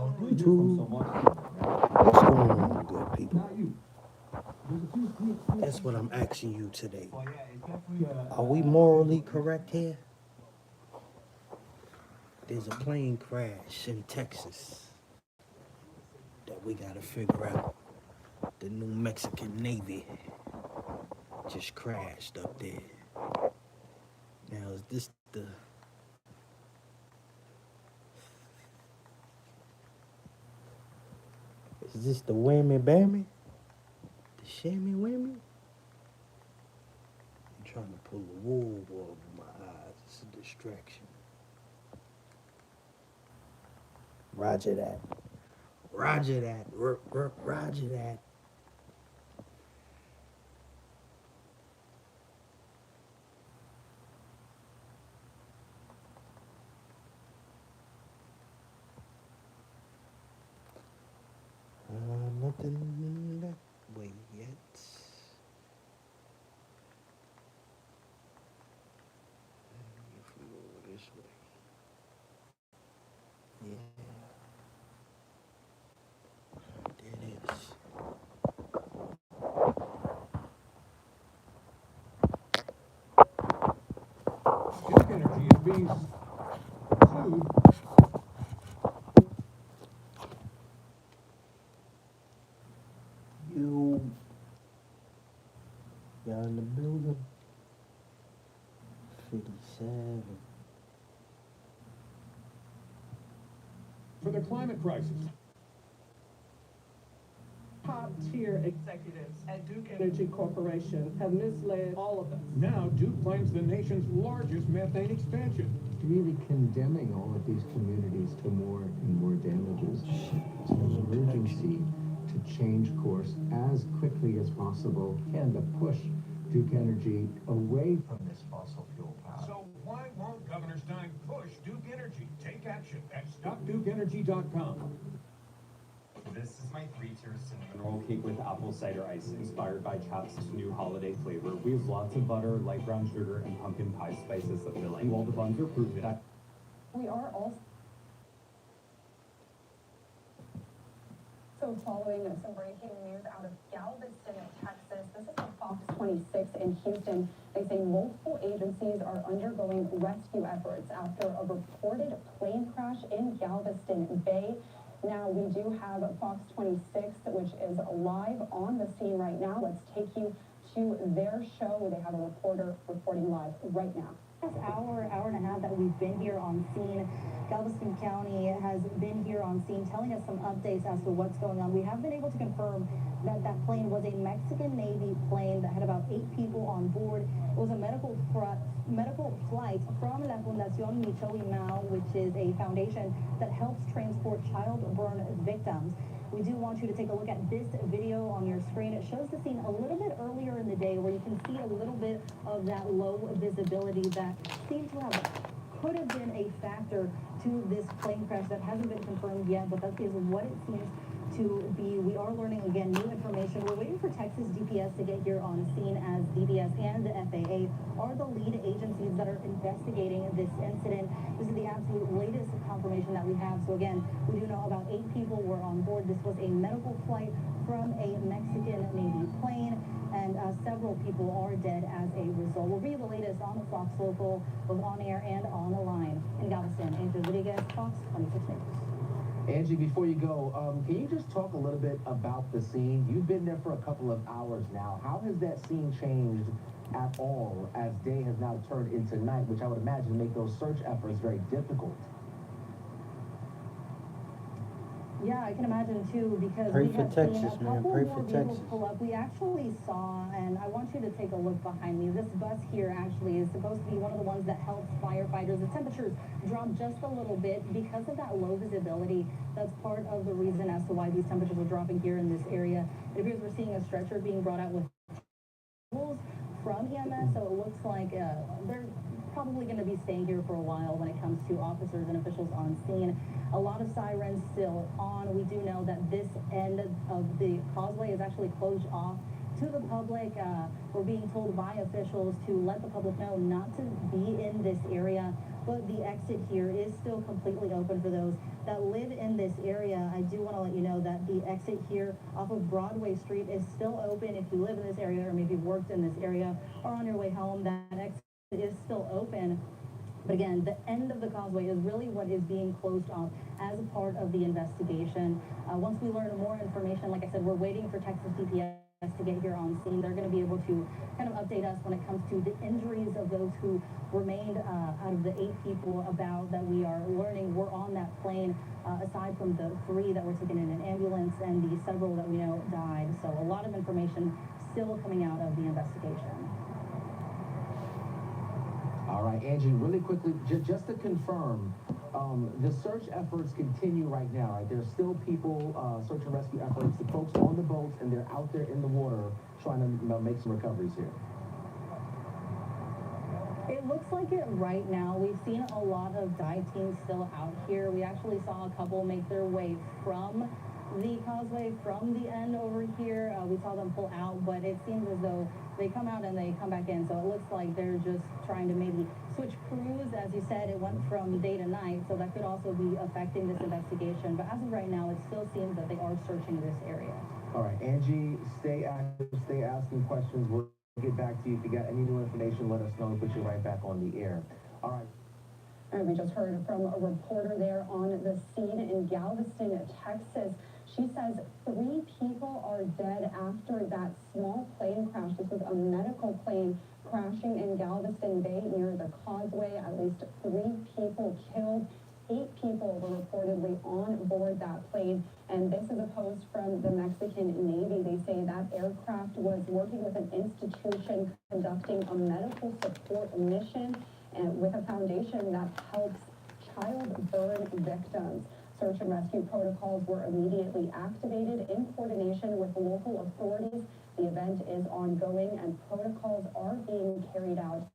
YouTube. What's going on, good people? That's what I'm asking you today. Are we morally correct here? There's a plane crash in Texas that we gotta figure out. The new Mexican Navy just crashed up there. Now, is this the whammy bammy? The shammy whammy? I'm trying to pull the wool over my eyes. It's a distraction. Roger that. Roger that. Roger that. Nothing that way yet. If we go this way. Yeah. There it is. Duke Energy is being sued. Y'all in the building? 57. For the climate crisis. Top-tier executives at Duke Energy Corporation have misled all of us. Now Duke plans the nation's largest methane expansion. Really condemning all of these communities to more and more damages. It's an emergency to change course as quickly as possible and to push Duke Energy away from this fossil fuel power. So why won't Governor Stein push Duke Energy? Take action at StopDukeEnergy.com. This is my 3-tier cinnamon roll cake with apple cider ice, inspired by Chap's new holiday flavor. We use lots of butter, light brown sugar, and pumpkin pie spice as the filling. While the buns are proof that we are also following some breaking news out of Galveston, Texas. This is on Fox 26 in Houston. They say multiple agencies are undergoing rescue efforts after a reported plane crash in Galveston Bay. Now, we do have Fox 26, which is live on the scene right now. Let's take you to their show where they have a reporter reporting live right now. Last hour and a half that we've been here on scene, Galveston County has been here on scene telling us some updates as to what's going on. We have been able to confirm that that plane was a Mexican Navy plane that had about 8 people on board. It was a medical flight from La Fundación Micho y Mau, which is a foundation that helps transport child burn victims. We do want you to take a look at this video on your screen. It shows the scene a little bit earlier in the day where you can see a little bit of that low visibility that seems to could have been a factor to this plane crash that hasn't been confirmed yet, but that is what it seems to be. We are learning, again, new information. We're waiting for Texas DPS to get here on scene, as DPS and the FAA are the lead agencies that are investigating this incident. This is the absolute latest confirmation that we have. So again, we do know about 8 people were on board. This was a medical flight from a Mexican Navy plane, and several people are dead as a result. We'll read the latest on the Fox Local, both on air and on the line. In Galveston, Angel Rodriguez, Fox 26 News. Angie, before you go, can you just talk a little bit about the scene? You've been there for a couple of hours now. How has that scene changed at all as day has now turned into night, which I would imagine make those search efforts very difficult? Yeah, I can imagine too, because Pray we for have Texas, seen a man. couple Pray more for vehicles Texas. pull up. We actually saw, and I want you to take a look behind me. This bus here actually is supposed to be one of the ones that helps firefighters. The temperatures drop just a little bit because of that low visibility. That's part of the reason as to why these temperatures are dropping here in this area. It appears we're seeing a stretcher being brought out with tools from EMS, so it looks like they're probably going to be staying here for a while when it comes to officers and officials on scene. A lot of sirens still on. We do know that this end of the causeway is actually closed off to the public. We're being told by officials to let the public know not to be in this area but the exit here is still completely open for those that live in this area. I do want to let you know that the exit here off of Broadway Street is still open. If you live in this area or maybe worked in this area or on your way home, that exit is still open. But again, the end of the causeway is really what is being closed off as a part of the investigation. Once we learn more information, like I said, we're waiting for Texas DPS to get here on scene. They're going to be able to kind of update us when it comes to the injuries of those who remained out of the 8 people about that we are learning were on that plane, aside from the 3 that were taken in an ambulance and the several that we know died. So a lot of information still coming out of the investigation. All right, Angie, really quickly, just to confirm, the search efforts continue right now, right? There's still people, search and rescue efforts, the folks on the boats, and they're out there in the water trying to make some recoveries here. It looks like it right now. We've seen a lot of dive teams still out here. We actually saw a couple make their way from the causeway, from the end over here. We saw them pull out, but it seems as though they come out and they come back in. So it looks like they're just trying to maybe switch crews. As you said, it went from day to night, so that could also be affecting this investigation. But as of right now, it still seems that they are searching this area. All right, Angie, stay active, stay asking questions. We'll get back to you. If you got any new information, let us know and put you right back on the air. All right. And we just heard from a reporter there on the scene in Galveston, Texas. She says 3 people are dead after that small plane crash. This was a medical plane crashing in Galveston Bay near the causeway. At least 3 people killed. 8 people were reportedly on board that plane. And this is a post from the Mexican Navy. They say that aircraft was working with an institution conducting a medical support mission and with a foundation that helps child burn victims. Search and rescue protocols were immediately activated in coordination with local authorities. The event is ongoing and protocols are being carried out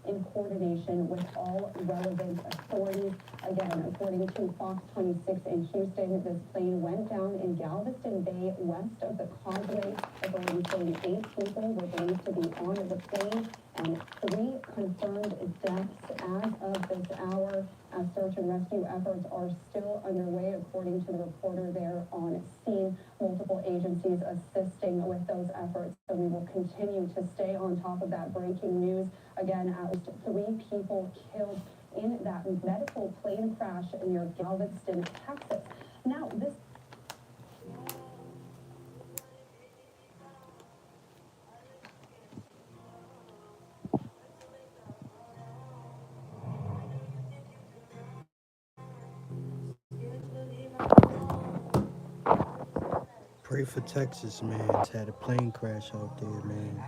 in coordination with all relevant authorities. Again, according to Fox 26 in Houston, this plane went down in Galveston Bay west of the causeway. Authorities say 8 people were believed to be on the plane and 3 confirmed deaths as of this hour. As search and rescue efforts are still underway, according to the reporter there on scene. Multiple agencies assisting with those efforts. So we will continue to stay on top of that breaking news. Again, at least 3 people killed in that medical plane crash near Galveston, Texas. Now, this Pray for Texas, man. It's had a plane crash out there, man.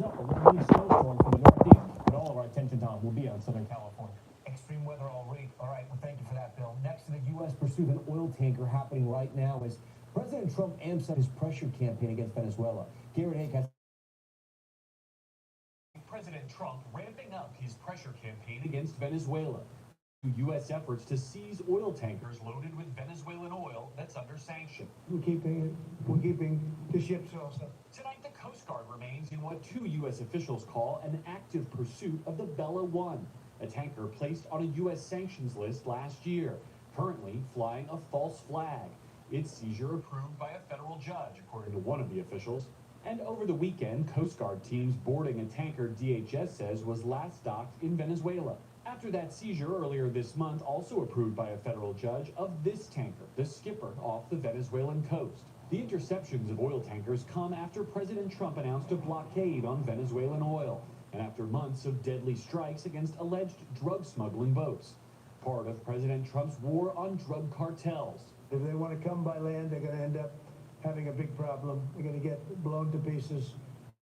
up a mini snowstorm from the northeast, but all of our attention, Tom, will be on Southern California. Extreme weather all week. All right, well, thank you for that, Bill. Next to the U.S. pursuit of an oil tanker happening right now is President Trump amps up his pressure campaign against Venezuela. Garrett Hake has... President Trump ramping up his pressure campaign against Venezuela. U.S. efforts to seize oil tankers loaded with Venezuelan oil that's under sanction. We're keeping the ships also. Tonight, the Coast Guard remains in what two U.S. officials call an active pursuit of the Bella One, a tanker placed on a U.S. sanctions list last year, currently flying a false flag. Its seizure approved by a federal judge, according to one of the officials. And over the weekend, Coast Guard teams boarding a tanker DHS says was last docked in Venezuela. After that seizure earlier this month, also approved by a federal judge, of this tanker, the Skipper, off the Venezuelan coast. The interceptions of oil tankers come after President Trump announced a blockade on Venezuelan oil, and after months of deadly strikes against alleged drug smuggling boats. Part of President Trump's war on drug cartels. If they want to come by land, they're going to end up having a big problem. They're going to get blown to pieces.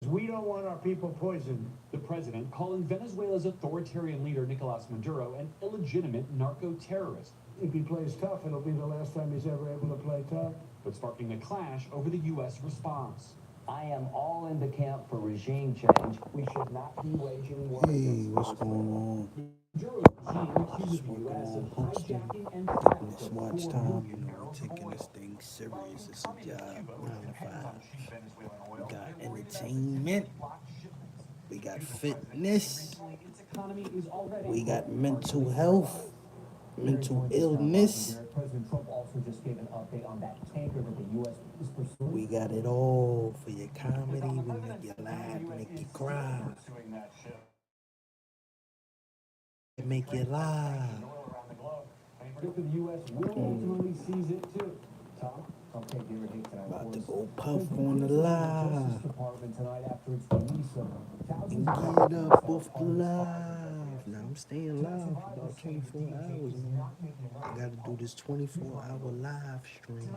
We don't want our people poisoned. The president calling Venezuela's authoritarian leader Nicolas Maduro an illegitimate narco-terrorist. If he plays tough, it'll be the last time he's ever able to play tough. But sparking a clash over the U.S. response. I am all in the camp for regime change. We should not be waging war. Hey, what's going on? Maduro's regime accuses the U.S. of hijacking and This watch time, you know, we're taking this thing serious. It's a job, 9 to 5. We got entertainment. We got fitness. We got mental health, mental illness. President Trump also just gave an update on that tanker that the U.S. is pursuing. We got it all for your comedy. We make you laugh, make you cry, make you laugh. If the U.S. will ultimately seize it too. Tom? Okay, Garrett Hake tonight. About to go puff on the live. Justice Department tonight after its release of And thousands get up off the live. Now I'm staying live for about 24 hours, man. I gotta do this 24-hour live stream.